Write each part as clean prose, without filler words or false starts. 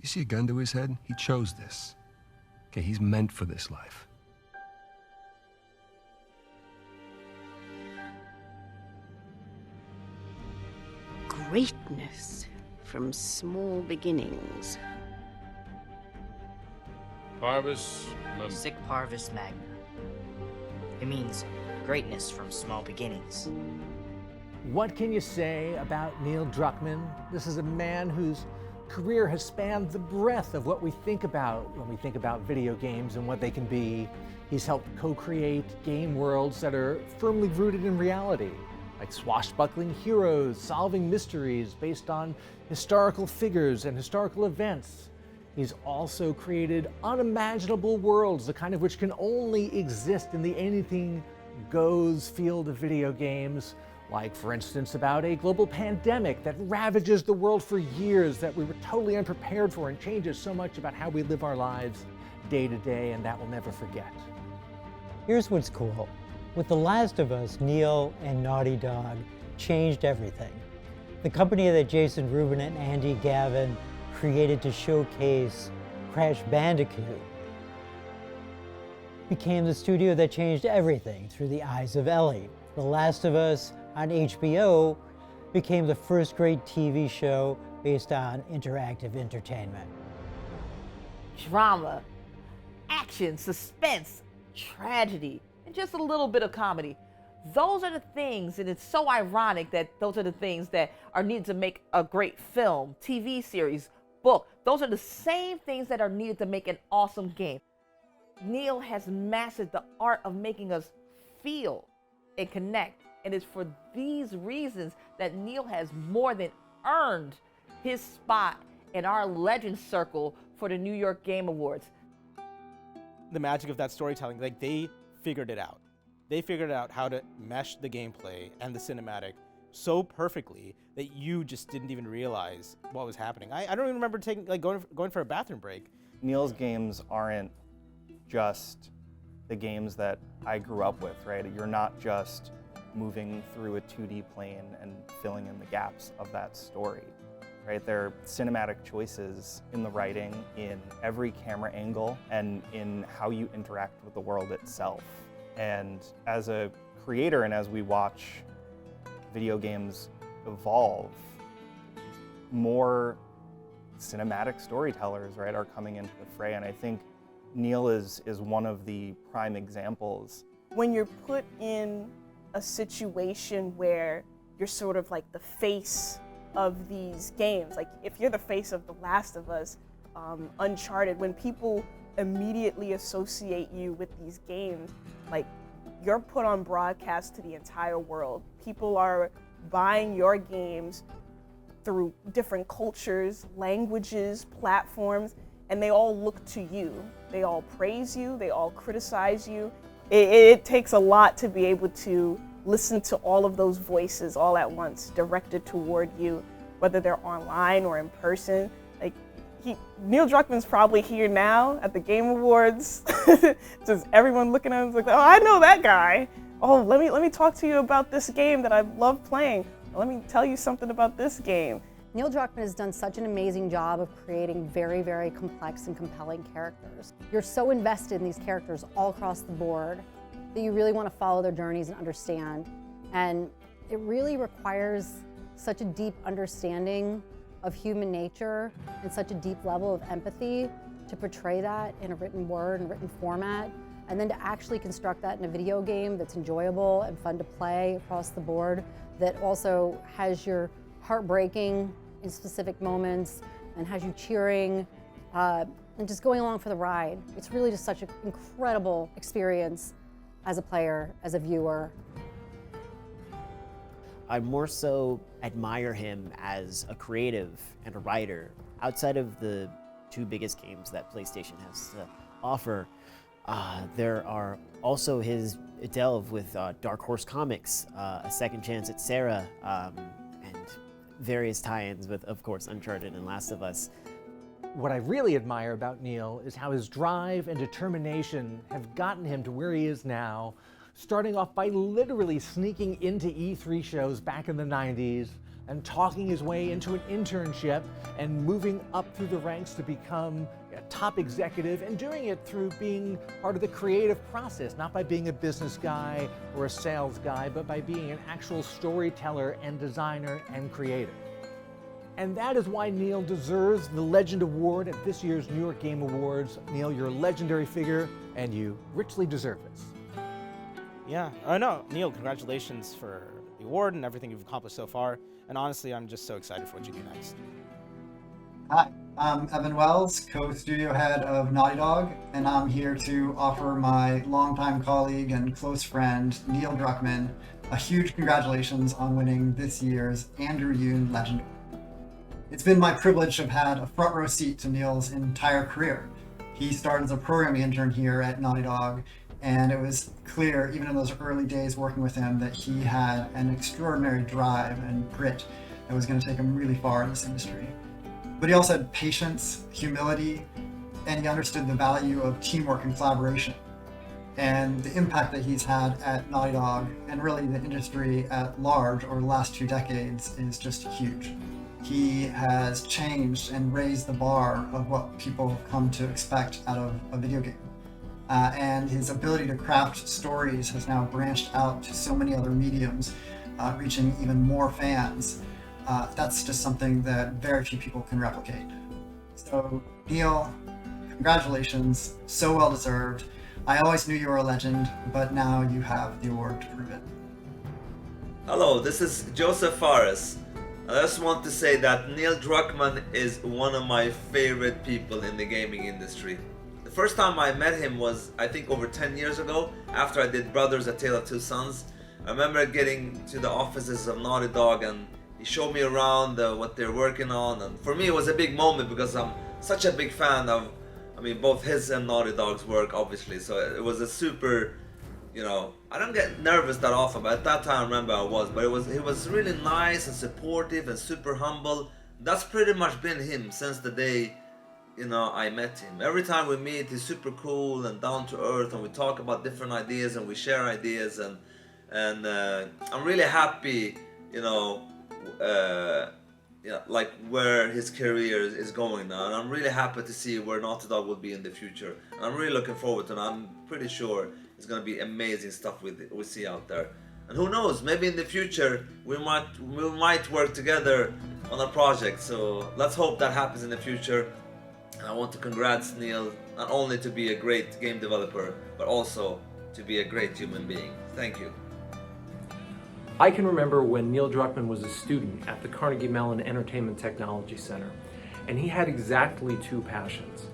You see a gun to his head? He chose this. Okay, he's meant for this life. Greatness from small beginnings. Parvis Sic Parvis Magna. It means greatness from small beginnings. What can you say about Neil Druckmann? This is a man whose career has spanned the breadth of what we think about when we think about video games and what they can be. He's helped co-create game worlds that are firmly rooted in reality, like swashbuckling heroes solving mysteries based on historical figures and historical events. He's also created unimaginable worlds, the kind of which can only exist in the anything goes field of video games, like for instance about a global pandemic that ravages the world for years that we were totally unprepared for and changes so much about how we live our lives day to day, and that we'll never forget. Here's what's cool. With The Last of Us, Neil and Naughty Dog changed everything. The company that Jason Rubin and Andy Gavin created to showcase Crash Bandicoot became the studio that changed everything through the eyes of Ellie. The Last of Us on HBO became the first great TV show based on interactive entertainment. Drama, action, suspense, tragedy, and just a little bit of comedy. Those are the things, and it's so ironic that those are the things that are needed to make a great film, TV series, book. Those are the same things that are needed to make an awesome game. Neil has mastered the art of making us feel and connect. And it's for these reasons that Neil has more than earned his spot in our Legend Circle for the New York Game Awards. The magic of that storytelling, like they figured it out. They figured out how to mesh the gameplay and the cinematic so perfectly that you just didn't even realize what was happening. I don't even remember going for a bathroom break. Neil's games aren't just the games that I grew up with, right? You're not just moving through a 2D plane and filling in the gaps of that story, right? There are cinematic choices in the writing, in every camera angle, and in how you interact with the world itself. And as a creator, and as we watch video games evolve, more cinematic storytellers, right, are coming into the fray. And I think Neil is one of the prime examples. When you're put in a situation where you're sort of like the face of these games, like if you're the face of The Last of Us, Uncharted, when people immediately associate you with these games, like you're put on broadcast to the entire world. People are buying your games through different cultures, languages, platforms, and they all look to you. They all praise you, they all criticize you. It takes a lot to be able to listen to all of those voices all at once, directed toward you, whether they're online or in person. Like Neil Druckmann's probably here now at the Game Awards, just everyone looking at him like, oh, I know that guy. Oh, let me talk to you about this game that I love playing. Let me tell you something about this game. Neil Druckmann has done such an amazing job of creating very, very complex and compelling characters. You're so invested in these characters all across the board that you really want to follow their journeys and understand. And it really requires such a deep understanding of human nature and such a deep level of empathy to portray that in a written word and written format, and then to actually construct that in a video game that's enjoyable and fun to play across the board, that also has your heart breaking in specific moments and has you cheering and just going along for the ride. It's really just such an incredible experience as a player, as a viewer. I more so admire him as a creative and a writer. Outside of the two biggest games that PlayStation has to offer, there are also his delve with Dark Horse Comics, A Second Chance at Sarah, and various tie-ins with, of course, Uncharted and Last of Us. What I really admire about Neil is how his drive and determination have gotten him to where he is now, starting off by literally sneaking into E3 shows back in the 90s, and talking his way into an internship and moving up through the ranks to become a top executive, and doing it through being part of the creative process, not by being a business guy or a sales guy, but by being an actual storyteller and designer and creator. And that is why Neil deserves the Legend Award at this year's New York Game Awards. Neil, you're a legendary figure, and you richly deserve this. Yeah, no, Neil, congratulations for the award and everything you've accomplished so far. And honestly, I'm just so excited for what you do next. Hi, I'm Evan Wells, co-studio head of Naughty Dog, and I'm here to offer my longtime colleague and close friend, Neil Druckmann, a huge congratulations on winning this year's Andrew Yoon Legend Award. It's been my privilege to have had a front row seat to Neil's entire career. He started as a programming intern here at Naughty Dog, and it was clear, even in those early days working with him, that he had an extraordinary drive and grit that was going to take him really far in this industry. But he also had patience, humility, and he understood the value of teamwork and collaboration. And the impact that he's had at Naughty Dog, and really the industry at large over the last 2 decades, is just huge. He has changed and raised the bar of what people have come to expect out of a video game. And his ability to craft stories has now branched out to so many other mediums, reaching even more fans. That's just something that very few people can replicate. So Neil, congratulations, so well deserved. I always knew you were a legend, but now you have the award to prove it. Hello, this is Josef Fares. I just want to say that Neil Druckmann is one of my favorite people in the gaming industry. The first time I met him was, I think, over 10 years ago, after I did Brothers: A Tale of Two Sons. I remember getting to the offices of Naughty Dog, and he showed me around what they're working on, and for me it was a big moment because I'm such a big fan of, both his and Naughty Dog's work, obviously. So it was a super, I don't get nervous that often, but at that time I remember I was. But he was really nice and supportive and super humble. That's pretty much been him since the day, I met him. Every time we meet, he's super cool and down to earth, and we talk about different ideas and we share ideas, and I'm really happy, like where his career is going now, and I'm really happy to see where Naughty Dog will be in the future, and I'm really looking forward to it. I'm pretty sure it's going to be amazing stuff we see out there, and who knows, maybe in the future we might work together on a project. So let's hope that happens in the future. And I want to congrats Neil, not only to be a great game developer, but also to be a great human being. Thank you. I can remember when Neil Druckmann was a student at the Carnegie Mellon Entertainment Technology Center, and he had exactly 2 passions.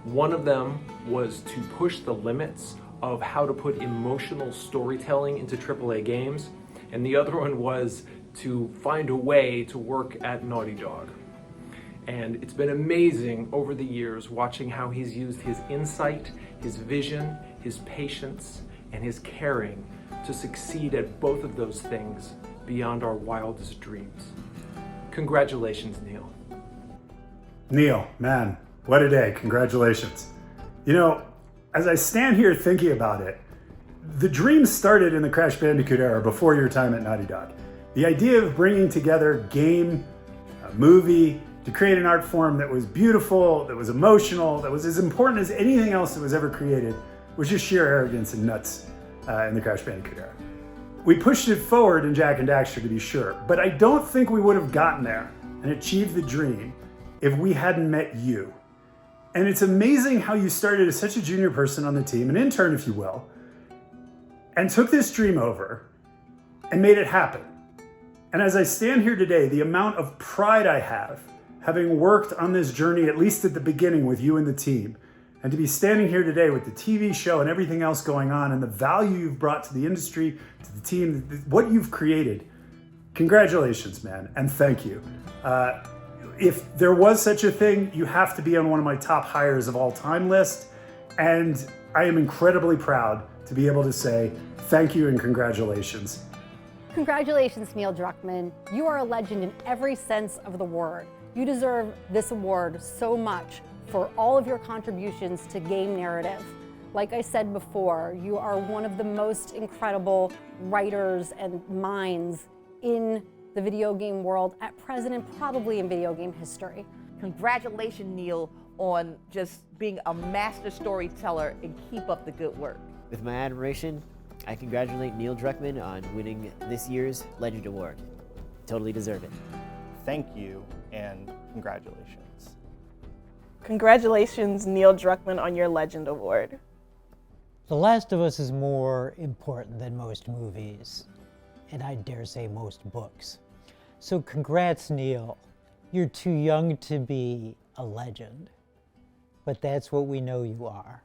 One of them was to push the limits of how to put emotional storytelling into AAA games, and the other one was to find a way to work at Naughty Dog. And it's been amazing over the years watching how he's used his insight, his vision, his patience, and his caring to succeed at both of those things beyond our wildest dreams. Congratulations, Neil. Neil, man, what a day. Congratulations. As I stand here thinking about it, the dream started in the Crash Bandicoot era before your time at Naughty Dog. The idea of bringing together game, movie, to create an art form that was beautiful, that was emotional, that was as important as anything else that was ever created, was just sheer arrogance and nuts in the Crash Bandicoot era. We pushed it forward in Jak and Daxter, to be sure, but I don't think we would have gotten there and achieved the dream if we hadn't met you. And it's amazing how you started as such a junior person on the team, an intern if you will, and took this dream over and made it happen. And as I stand here today, the amount of pride I have, having worked on this journey, at least at the beginning with you and the team, and to be standing here today with the TV show and everything else going on and the value you've brought to the industry, to the team, what you've created, congratulations, man, and thank you. If there was such a thing, you have to be on one of my top hires of all time list, and I am incredibly proud to be able to say thank you and congratulations. Congratulations, Neil Druckmann. You are a legend in every sense of the word. You deserve this award so much for all of your contributions to game narrative. Like I said before, you are one of the most incredible writers and minds in the video game world at present and probably in video game history. Congratulations, Neil, on just being a master storyteller, and keep up the good work. With my admiration, I congratulate Neil Druckmann on winning this year's Legend Award. Totally deserve it. Thank you and congratulations. Congratulations, Neil Druckmann, on your Legend Award. The Last of Us is more important than most movies, and I dare say most books. So congrats, Neil. You're too young to be a legend, but that's what we know you are.